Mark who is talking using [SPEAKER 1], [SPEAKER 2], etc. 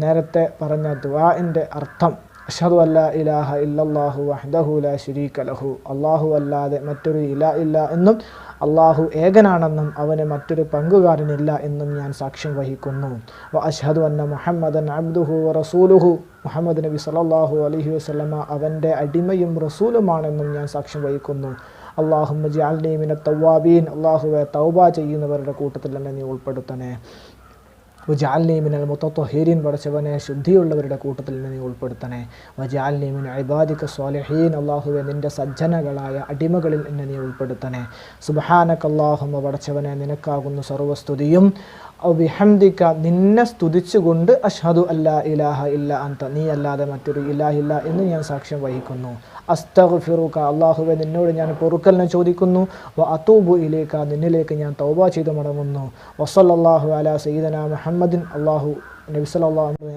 [SPEAKER 1] നേരത്തെ പറഞ്ഞ ദുആഇൻ്റെ അർത്ഥം അഷ്ഹദു അല്ലാ ഇലാഹ ഇല്ലല്ലാഹു വഹ്ദഹു ലാ ശരീക ലഹു, അല്ലാഹു അല്ലാതെ മറ്റൊരു ഇല്ല എന്നും അല്ലാഹു ഏകനാണെന്നും അവന് മറ്റൊരു പങ്കുകാരനില്ല എന്നും ഞാൻ സാക്ഷ്യം വഹിക്കുന്നു. വ അഷ്ഹദു അന്ന മുഹമ്മദൻ അബ്ദുഹു വ റസൂലുഹു, മുഹമ്മദ് നബി സല്ലല്ലാഹു അലൈഹി വസല്ലമ അവൻ്റെ അടിമയും റസൂലുമാണെന്നും ഞാൻ സാക്ഷ്യം വഹിക്കുന്നു. അല്ലാഹുമ്മ ജഅൽനി മിനത്ത് തവ്വാബീൻ, അല്ലാഹുവേ തൗബ ചെയ്യുന്നവരുടെ കൂട്ടത്തിൽ എന്നെ നീ ഉൾപ്പെടുത്തണേ. വജഅൽനി മിനൽ മുതത്വഹിരീൻ, പടച്ചവനെ ശുദ്ധിയുള്ളവരുടെ കൂട്ടത്തിൽ നീ ഉൾപ്പെടുത്തണേ. വജഅൽനി മിൻ ഇബാദിക സ്വാലിഹീൻ, അല്ലാഹുവേ നിൻ്റെ സജ്ജനകളായ അടിമകളിൽ എന്നെ നീ ഉൾപ്പെടുത്തണേ. സുബ്ഹാനക അല്ലാഹുമ്മ, പടച്ചവനെ നിനക്കാകുന്നു സർവ്വസ്തുതിയും. ബിഹംദിക, നിന്നെ സ്തുതിച്ചുകൊണ്ട് അഷ്ഹദു അല്ലാ ഇലാഹ ഇല്ല അൻത, നീ അല്ലാതെ മറ്റൊരു ഇലാഹില്ല എന്ന് ഞാൻ സാക്ഷ്യം വഹിക്കുന്നു. അസ്തഗ്ഫിറുക, അല്ലാഹുവേ നിന്നോട് ഞാൻ പൊറുക്കലിനെ ചോദിക്കുന്നു. വ അതൂബു ഇലൈക, നിന്നിലേക്ക് ഞാൻ തൗബ ചെയ്ത് മടങ്ങുന്നു. വസല്ലല്ലാഹു അലാ സയ്യിദനാ മുഹമ്മദിൻ, അല്ലാഹു നബി സല്ലല്ലാഹു